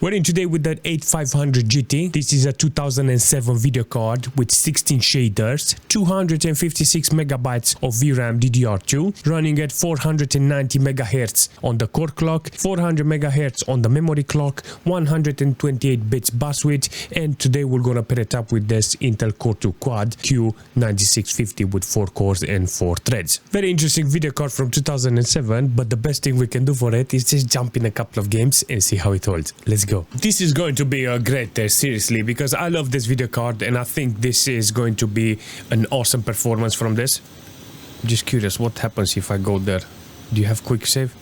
We're in today with that 8500 GT. This is a 2007 video card with 16 shaders, 256 megabytes of VRAM DDR2, running at 490 megahertz on the core clock, 400 megahertz on the memory clock, 128 bits bus width, and today we're gonna pair it up with this Intel Core 2 Quad Q9650 with 4 cores and 4 threads. Very interesting video card from 2007, but the best thing we can do for it is just jump in a couple of games and see how it holds. Let's go. This is going to be a great test, seriously, because I love this video card and I think this is going to be an awesome performance from this. Just curious, what happens if I go there? Do you have quick save?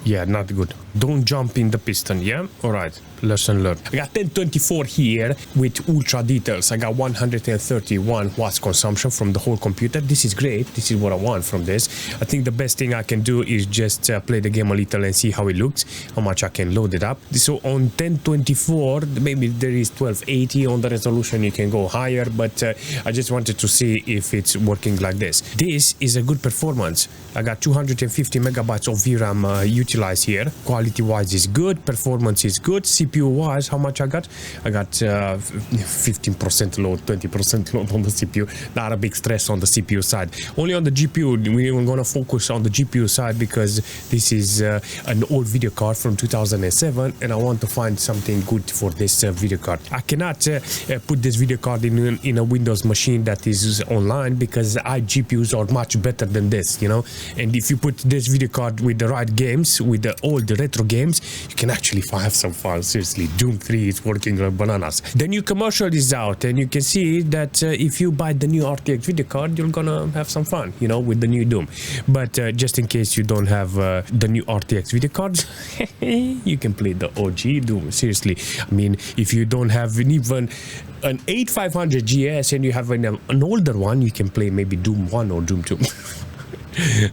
Yeah, not good. Don't jump in the piston, yeah? Alright, lesson learned. I got 1024 here with ultra details. I got 131 watts consumption from the whole computer. This is great. This is what I want from this. I think the best thing I can do is just play the game a little and see how it looks, how much I can load it up. So on 1024, maybe there is 1280 on the resolution. You can go higher, but I just wanted to see if it's working like this. This is a good performance. I got 250 megabytes of VRAM utilized here. Quality wise is good, performance is good. CPU wise, how much I got? I got 15% load, 20% load on the CPU. Not a big stress on the CPU side. Only on the GPU, we're gonna focus on the GPU side because this is an old video card from 2007 and I want to find something good for this video card. I cannot put this video card in a Windows machine that is online because GPUs are much better than this, you know. And if you put this video card with the right games, with the old retro games, you can actually have some fun. Seriously, Doom 3 is working like bananas. The new commercial is out and you can see that if you buy the new RTX video card, you're gonna have some fun, you know, with the new Doom. But just in case you don't have the new RTX video cards, you can play the OG Doom. Seriously, I mean, if you don't have even an 8500 GS and you have an older one, you can play maybe Doom 1 or Doom 2.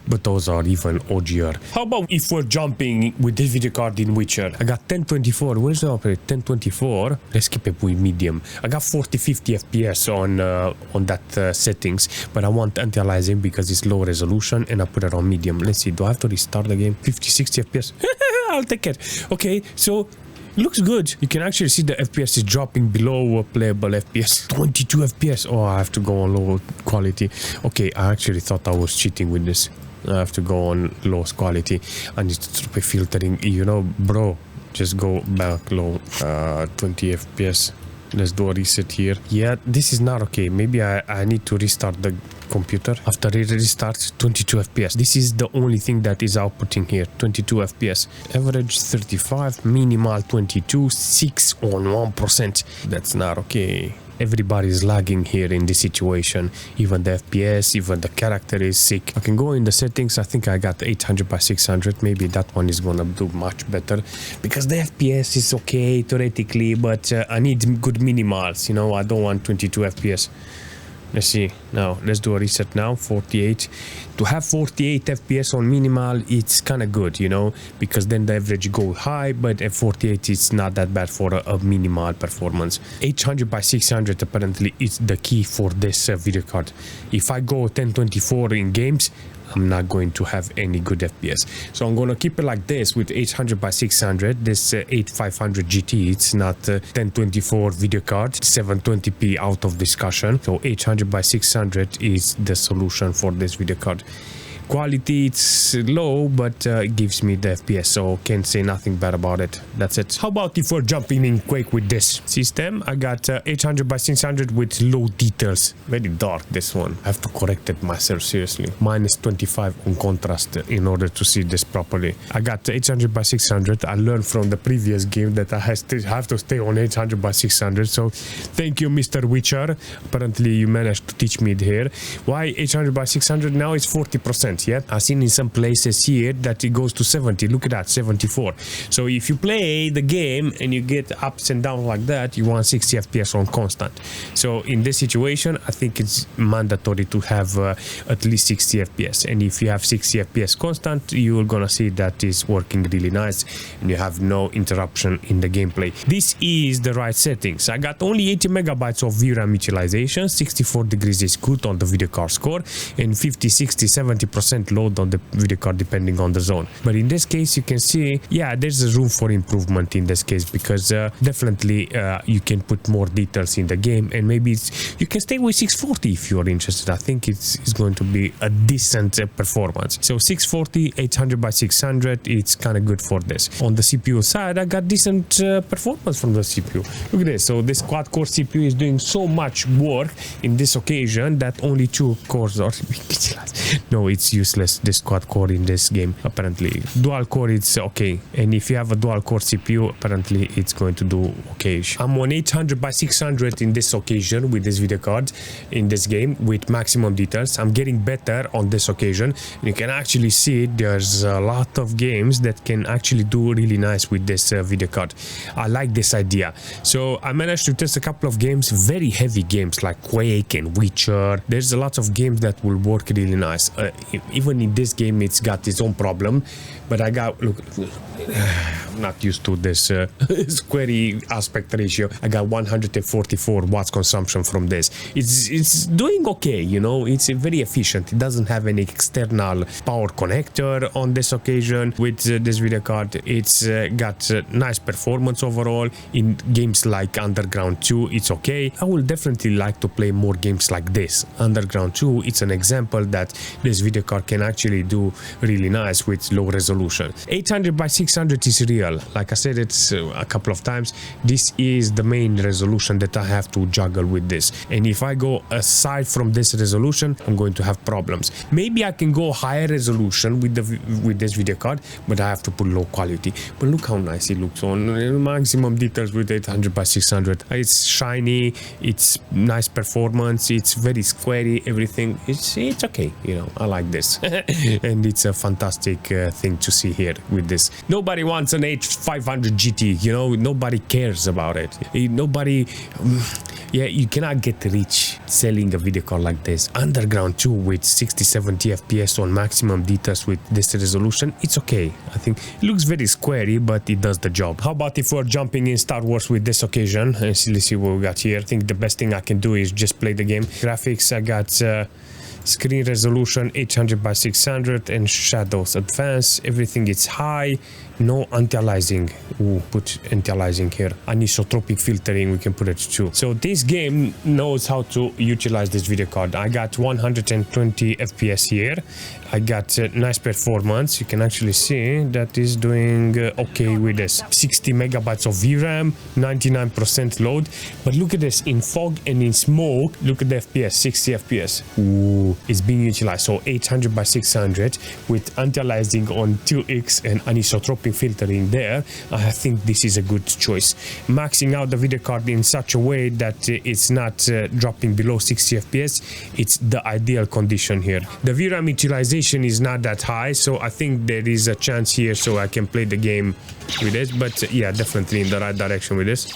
But those are even OGR. How about if we're jumping with this video card in Witcher? I got 1024. Where's the operator? 1024. Let's keep it with medium. I got 40-50 FPS on that settings, but I want anti-aliasing because it's low resolution and I put it on medium. Let's see. Do I have to restart the game? 50-60 FPS. I'll take it. Okay, so looks good. You can actually see the FPS is dropping below playable FPS. 22 FPS. Oh, I have to go on low quality. Okay, I actually thought I was cheating with this. I have to go on lowest quality. I need to be filtering. You know, bro, just go back low. 20 FPS. Let's do a reset here. Yeah, this is not okay. Maybe I need to restart the computer. After it restarts, 22 FPS. This is the only thing that is outputting here. 22 FPS. Average 35, minimal 22, 6 on 1%. That's not okay. Everybody is lagging here in this situation. Even the FPS, even the character is sick. I can go in the settings. I think I got 800 by 600. Maybe that one is gonna do much better because the FPS is okay theoretically, but I need good minimals. You know, I don't want 22 FPS. Let's see. Now, let's do a reset now. 48. To have 48 FPS on minimal, it's kind of good, you know, because then the average go high, but at 48, it's not that bad for a minimal performance. 800 by 600 apparently is the key for this video card. If I go 1024 in games, I'm not going to have any good FPS. So I'm going to keep it like this with 800 by 600. This 8500 GT, it's not 1024 video card. 720p out of discussion. So 800 by 600 is the solution for this video card. Quality, it's low, but it gives me the FPS, so can't say nothing bad about it. That's it. How about if we're jumping in Quake with this system? I got 800 by 600 with low details. Very dark, this one. I have to correct it myself, seriously. Minus 25 on contrast in order to see this properly. I got 800 by 600. I learned from the previous game that I have to stay on 800 by 600. So thank you, Mr. Witcher. Apparently you managed to teach me here. Why 800 by 600? Now it's 40%. Yeah, I've seen in some places here that it goes to 70. Look at that, 74. So if you play the game and you get ups and downs like that, you want 60 FPS on constant. So in this situation, I think it's mandatory to have at least 60 FPS. And if you have 60 FPS constant, you're gonna see that is working really nice and you have no interruption in the gameplay. This is the right settings. I got only 80 megabytes of VRAM utilization, 64 degrees is good on the video card score, and 50, 60, 70% 10% load on the video card depending on the zone. But in this case, you can see, yeah, there's a room for improvement in this case, because definitely you can put more details in the game, and maybe you can stay with 640 if you're interested. I think it's going to be a decent performance. So 640, 800 by 600, it's kind of good for this. On the CPU side, I got decent performance from the CPU. Look at this. So this quad-core CPU is doing so much work in this occasion that only 2 cores are no, it's useless, this quad-core in this game, apparently. Dual-core, it's okay. And if you have a dual-core CPU, apparently it's going to do okay. I'm on 800 by 600 in this occasion with this video card in this game with maximum details. I'm getting better on this occasion. You can actually see there's a lot of games that can actually do really nice with this video card. I like this idea. So I managed to test a couple of games, very heavy games like Quake and Witcher. There's a lot of games that will work really nice. Even in this game, it's got its own problem. But I got, look, I'm not used to this squarey aspect ratio. I got 144 watts consumption from this. It's doing okay, you know, it's very efficient. It doesn't have any external power connector on this occasion with this video card. It's got nice performance overall. In games like Underground 2, it's okay. I will definitely like to play more games like this. Underground 2, it's an example that this video card can actually do really nice with low resolution. 800 by 600 is real. Like I said, it's a couple of times. This is the main resolution that I have to juggle with this. And if I go aside from this resolution, I'm going to have problems. Maybe I can go higher resolution with this video card, but I have to put low quality. But look how nice it looks on maximum details with 800 by 600. It's shiny. It's nice performance. It's very squarey. Everything. It's okay. You know, I like this, and it's a fantastic thing to see here with this. Nobody wants an H500 GT, you know, nobody cares about it. Nobody, yeah, you cannot get rich selling a video card like this. Underground 2 with 60-70 FPS on maximum details with this resolution, it's okay. I think it looks very squarey, but it does the job. How about if we're jumping in Star Wars with this occasion? And let's see what we got here. I think the best thing I can do is just play the game. Graphics, I got screen resolution 800 by 600 and shadows advanced. Everything is high. No anti-aliasing. Ooh, put anti-aliasing here. Anisotropic filtering, we can put it too. So this game knows how to utilize this video card. I got 120 FPS here. I got nice performance. You can actually see that is doing okay with this. 60 megabytes of VRAM, 99% load. But look at this, in fog and in smoke, look at the FPS, 60 FPS. Ooh, it's being utilized. So 800 by 600 with anti-aliasing on 2x and anisotropic filtering there. I think this is a good choice. Maxing out the video card in such a way that it's not dropping below 60 FPS. It's the ideal condition here. The VRAM utilization is not that high, so I think there is a chance here so I can play the game with this. But yeah, definitely in the right direction with this.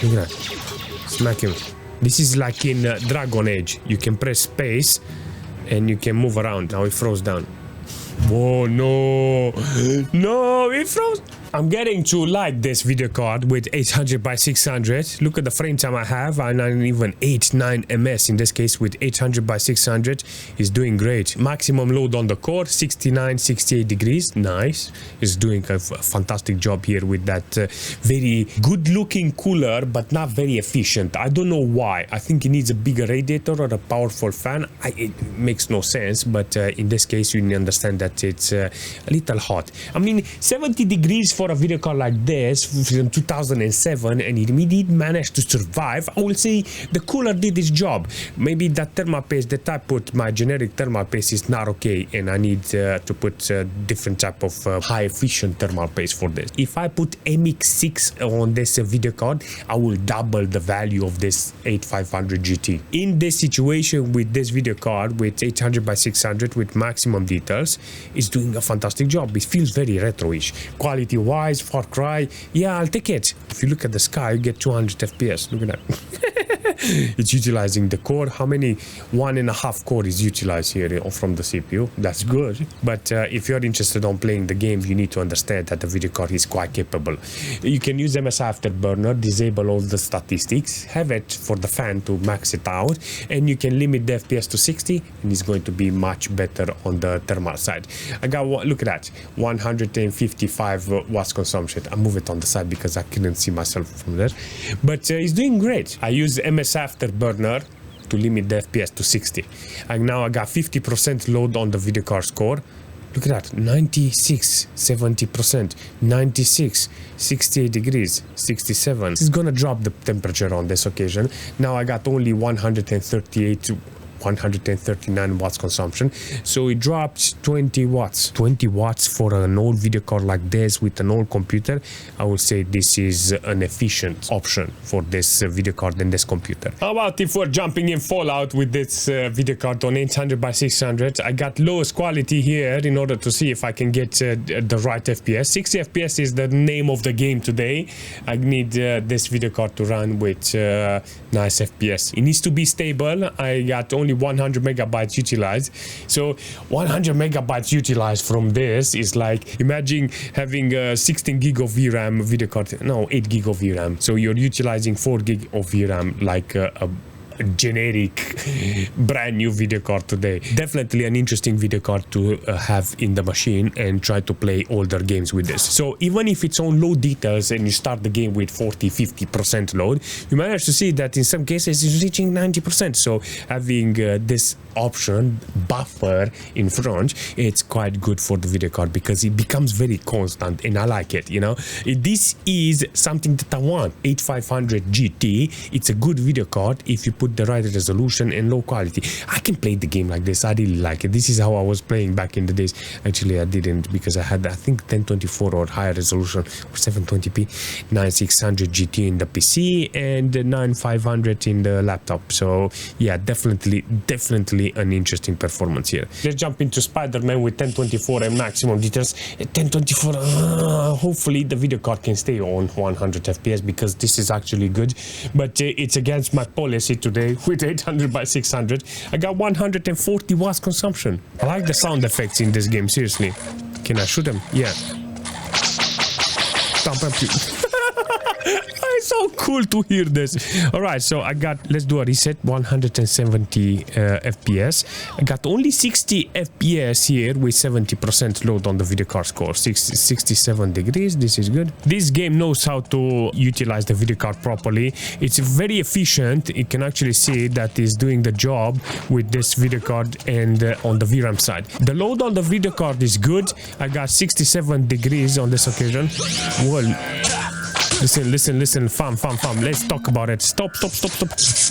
Look at that. Smack him. This is like in Dragon Age. You can press space and you can move around. Now it froze down. Whoa, no. No, it froze. I'm getting to like this video card with 800 by 600. Look at the frame time I have. I'm not even 8-9 ms in this case with 800 by 600 is doing great. Maximum load on the core 69-68 degrees. Nice. It's doing a fantastic job here with that very good looking cooler, but not very efficient. I don't know why. I think it needs a bigger radiator or a powerful fan. It makes no sense, but in this case you understand that it's a little hot. I mean, 70 degrees for a video card like this from 2007, and it did manage to survive. I will say the cooler did its job. Maybe that thermal paste that I put, my generic thermal paste, is not okay, and I need to put a different type of high efficient thermal paste for this. If I put MX6 on this video card, I will double the value of this 8500 GT. In this situation with this video card with 800 by 600 with maximum details, it's doing a fantastic job. It feels very retro-ish. Quality wise, Far Cry, yeah, I'll take it. If you look at the sky, you get 200 FPS. Look at that. It's utilizing the core. How many? 1.5 core is utilized here from the CPU. That's good. But if you're interested on playing the game, you need to understand that the video card is quite capable. You can use MSI Afterburner, disable all the statistics, have it for the fan to max it out, and you can limit the FPS to 60, and it's going to be much better on the thermal side. I got, look at that, 155 watts consumption. I move it on the side because I couldn't see myself from there, but it's doing great. I use MSI Afterburner to limit the FPS to 60, and now I got 50% load on the video card score. Look at that, 96, 70%, 96, 68 degrees, 67. It's gonna drop the temperature on this occasion. Now I got only 138 to 139 watts consumption, so it drops 20 watts. 20 watts for an old video card like this with an old computer. I would say this is an efficient option for this video card and this computer. How about if we're jumping in Fallout with this video card on 800 by 600? I got lowest quality here in order to see if I can get the right FPS. 60 FPS is the name of the game today. I need this video card to run with nice FPS. It needs to be stable. I got only 100 megabytes utilized, so 100 megabytes utilized from this is like, imagine having a 16 gig of VRAM video card, no, 8 gig of VRAM, so you're utilizing 4 gig of VRAM like a generic brand new video card today. Definitely an interesting video card to have in the machine and try to play older games with this. So even if it's on low details and you start the game with 40-50% load, you manage to see that in some cases it's reaching 90%. So having this option buffer in front, it's quite good for the video card because it becomes very constant, and I like it, you know. This is something that I want. 8500 GT, it's a good video card if you put the right resolution and low quality. I can play the game like this. I really like it. This is how I was playing back in the days. Actually I didn't, because I had, I think, 1024 or higher resolution or 720p, 9600 GT in the PC and 9500 in the laptop. So yeah, definitely an interesting performance here. Let's jump into Spider-Man with 1024 and maximum details. 1024, hopefully the video card can stay on 100 FPS because this is actually good, but it's against my policy today with 800 by 600. I got 140 watts consumption. I like the sound effects in this game, seriously. Can I shoot them? Yeah. It's so cool to hear this. All right, so I got, let's do a reset, 170 FPS. I got only 60 FPS here with 70% load on the video card score, 67 degrees. This is good. This game knows how to utilize the video card properly. It's very efficient. You can actually see that it's doing the job with this video card and on the VRAM side. The load on the video card is good. I got 67 degrees on this occasion. Well, listen, fam. Let's talk about it. Stop. It's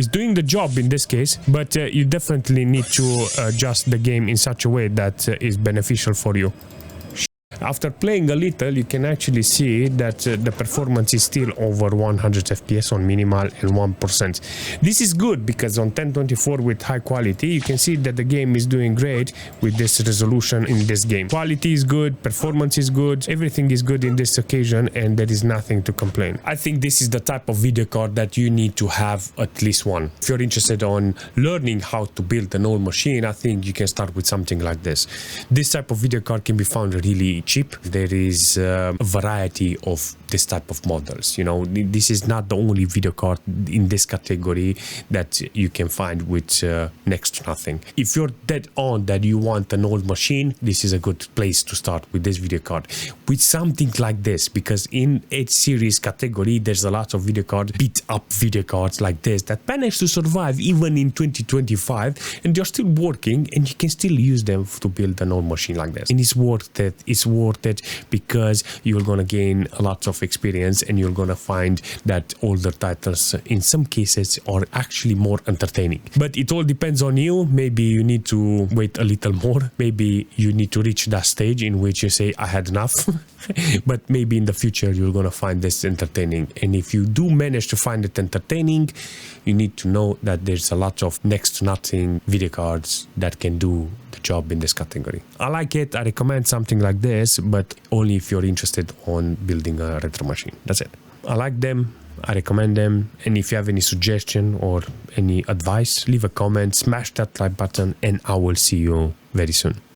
doing the job in this case, but you definitely need to adjust the game in such a way that is beneficial for you. After playing a little, you can actually see that the performance is still over 100 FPS on minimal and 1%. This is good because on 1024 with high quality, you can see that the game is doing great with this resolution in this game. Quality is good, performance is good, everything is good in this occasion, and there is nothing to complain. I think this is the type of video card that you need to have at least one. If you're interested on learning how to build an old machine, I think you can start with something like this. This type of video card can be found really cheap. There is a variety of this type of models. You know, this is not the only video card in this category that you can find with next to nothing. If you're dead on that you want an old machine, this is a good place to start with this video card. With something like this, because in H series category, there's a lot of video card, beat up video cards like this that manage to survive even in 2025, and they're still working, and you can still use them to build an old machine like this. And it's worth it. It's worth it because you're gonna gain a lot of experience, and you're gonna find that older titles in some cases are actually more entertaining. But it all depends on you. Maybe you need to wait a little more. Maybe you need to reach that stage in which you say, I had enough. But maybe in the future you're gonna find this entertaining. And if you do manage to find it entertaining, you need to know that there's a lot of next to nothing video cards that can do the job in this category. I like it. I recommend something like this, but only if you're interested on building a retro machine. That's it. I like them. I recommend them. And if you have any suggestion or any advice, leave a comment, smash that like button, and I will see you very soon.